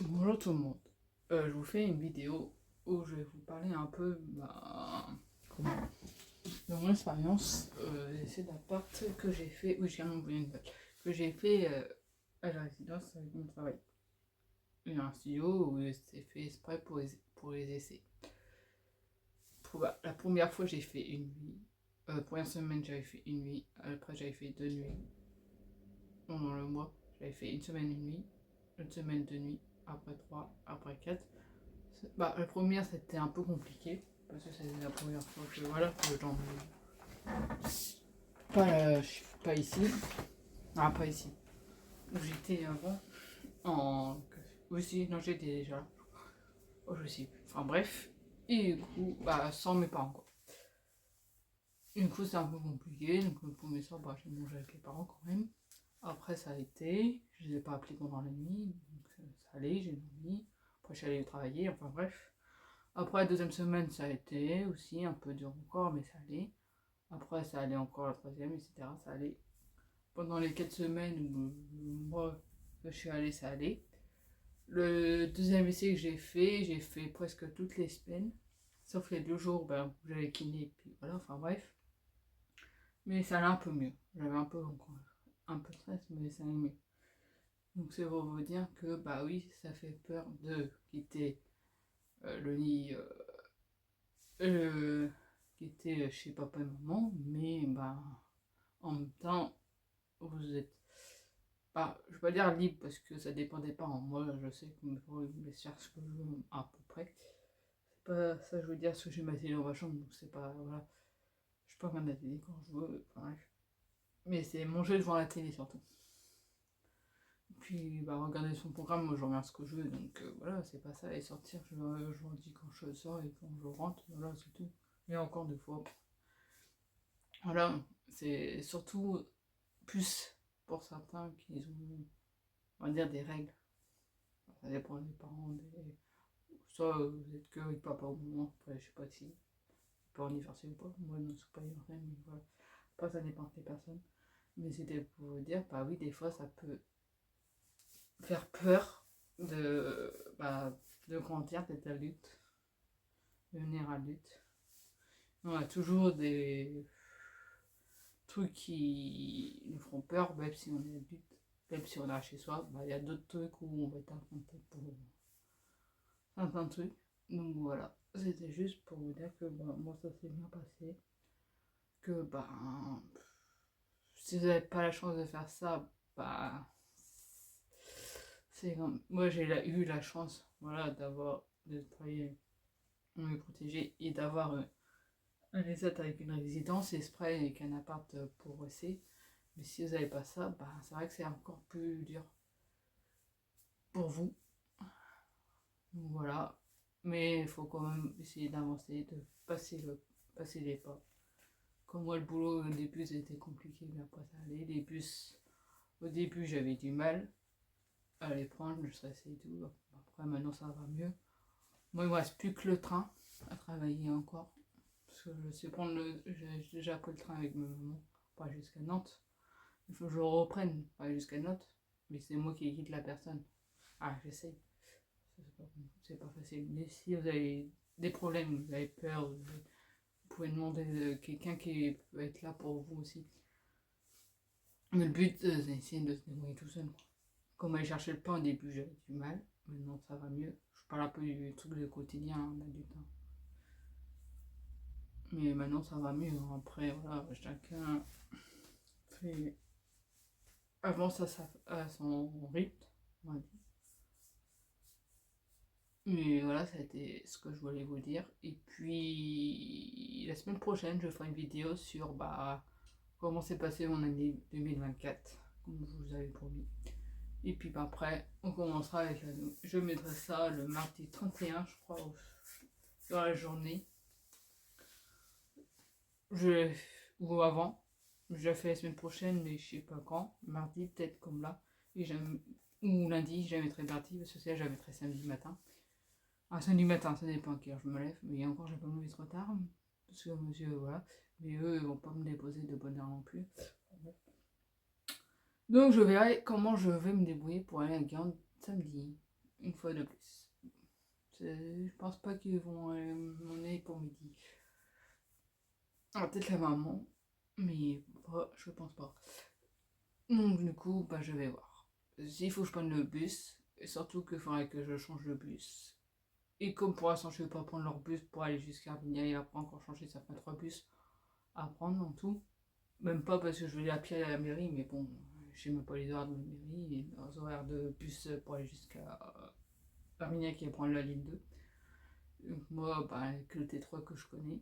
Bonjour tout le monde. Je vous fais une vidéo où je vais vous parler un peu comment, de mon expérience d'essai d'appart que j'ai fait. Oui, j'ai envoyé une note. Que j'ai fait à la résidence avec mon travail. Il y a un studio où c'est fait exprès pour les essais. La première fois, j'ai fait une nuit. Première semaine, j'avais fait une nuit. Après, j'avais fait 2 nuits. Pendant le mois, j'avais fait une semaine, une nuit. Une semaine, 2 nuits. Après 3, après 4. Bah, la première c'était un peu compliqué parce que c'était la première fois que voilà que j'en pas, pas ici, pas ici où j'étais avant en aussi non j'étais déjà là. Oh, je sais plus. Enfin bref, et du coup bah sans mes parents quoi. Du coup c'est un peu compliqué, donc le premier soir bah j'ai mangé avec les parents quand même. Après ça a été, je les ai pas appelés pendant la nuit, donc ça allait, j'ai dormi. Après je suis allée travailler, enfin bref. Après la deuxième semaine, ça a été aussi un peu dur encore, mais ça allait. Après, ça allait encore la troisième, etc. Ça allait. Pendant les 4 semaines où moi, je suis allée, ça allait. Le deuxième essai que j'ai fait presque toutes les semaines. Sauf les 2 jours où j'allais kiné, et puis voilà, enfin bref. Mais ça allait un peu mieux. J'avais un peu de stress, mais ça allait mieux. Donc c'est pour vous dire que, bah oui, ça fait peur de quitter le lit euh, qui était chez papa et maman, mais bah, en même temps, vous êtes pas, je vais pas dire libre parce que ça dépendait pas en moi, je sais que mes parents ils me laissent faire ce que je veux à peu près. C'est pas ça que je veux dire, parce que j'ai ma télé dans ma chambre, donc c'est pas, voilà, je peux regarder la télé quand je veux, enfin, bref. Mais c'est manger devant la télé surtout. Puis bah, regarder son programme, moi je regarde ce que je veux, donc voilà, c'est pas ça, et sortir, je leur dis quand je sors et quand je rentre, voilà, c'est tout. Et encore 2 fois. Voilà, c'est surtout plus pour certains qui ont, on va dire, des règles. Ça dépend des parents, soit vous êtes que avec papa ou maman, après je sais pas si peut en divorcer ou pas, moi non, c'est pas divorcé, mais voilà. Après ça dépend des personnes. Mais c'était pour vous dire, bah oui, des fois ça peut faire peur de grandir, d'être adulte, devenir adulte. On a toujours des trucs qui nous feront peur, même si on est adulte, même si on est chez soi, bah, il y a d'autres trucs où on va être affronté pour certains trucs. Donc voilà, c'était juste pour vous dire que bah, moi ça s'est bien passé, que bah, si vous n'avez pas la chance de faire ça, bah, c'est comme moi j'ai eu la chance, voilà, de travailler on est protégé et d'avoir un ESAT avec une résidence et spray avec un appart pour rester. Mais si vous n'avez pas ça, bah, c'est vrai que c'est encore plus dur pour vous. Donc voilà. Mais il faut quand même essayer d'avancer, de passer les pas. Comme moi, le boulot, au début, c'était compliqué, mais après, ça allait. Au début, j'avais du mal à les prendre, je stressais et tout. Après, maintenant, ça va mieux. Moi, il ne me reste plus que le train à travailler encore. Parce que je sais j'ai déjà pris le train avec ma maman, pas jusqu'à Nantes. Il faut que je reprenne, pas jusqu'à Nantes, mais c'est moi qui quitte la personne. Ah, j'essaye. C'est pas facile. Mais si vous avez des problèmes, vous avez peur, vous pouvez demander de quelqu'un qui peut être là pour vous aussi. Mais le but, c'est d'essayer de se débrouiller tout seul. Comme aller chercher le pain au début, j'avais du mal. Maintenant, ça va mieux. Je parle un peu du truc du quotidien, on a du temps. Mais maintenant, ça va mieux. Après, voilà, chacun fait avance à son rythme, on va dire. Mais voilà, ça a été ce que je voulais vous dire. Et puis, la semaine prochaine, je ferai une vidéo sur comment s'est passé mon année 2024, comme je vous avais promis. Et puis après, on commencera avec la... Je mettrai ça le mardi 31, je crois, dans la journée. Je... Ou avant. Je la fais la semaine prochaine, mais je sais pas quand. Mardi, peut-être comme là. Ou lundi, je la mettrai mardi, parce que c'est là, je la mettrai samedi matin. Samedi matin, ça dépend à quelle heure je me lève. Mais encore, je vais pas me lever trop tard. Parce que monsieur, voilà. Mais eux, ils vont pas me déposer de bonne heure non plus. Donc je verrai comment je vais me débrouiller pour aller à Guernsey samedi. une fois de plus. Je pense pas qu'ils vont m'emmener pour midi. Ah, peut-être la maman, mais je pense pas. Donc du coup, je vais voir. S'il faut que je prenne le bus, et surtout qu'il faudrait que je change le bus. Et comme pour l'instant je vais pas prendre leur bus pour aller jusqu'à Arminia et après encore changer, ça fait 3 bus à prendre en tout. Même pas parce que je vais aller à pied à la mairie, mais bon, je sais même pas les horaires de la mairie et leurs horaires de bus pour aller jusqu'à Arminia qui va prendre la ligne 2. Donc moi, avec le T3 que je connais.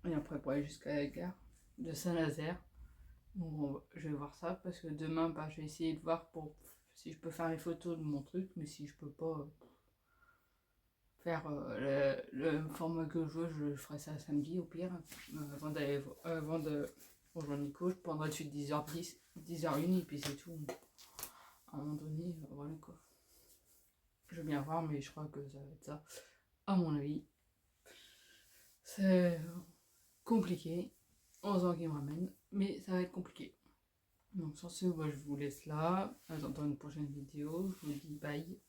Et après pour aller jusqu'à la gare de Saint-Nazaire. Bon, je vais voir ça parce que demain, je vais essayer de voir pour si je peux faire les photos de mon truc, mais si je peux pas faire le format que je veux, je ferai ça samedi au pire. Avant de rejoindre Nico, je prendrai dessus 10h10, 10h01 et puis c'est tout. À un moment donné, voilà quoi. Je vais bien voir, mais je crois que ça va être ça. À mon avis, c'est compliqué. 11 ans qui me ramène, mais ça va être compliqué. Donc sur ce, je vous laisse là. Attends une prochaine vidéo. Je vous dis bye.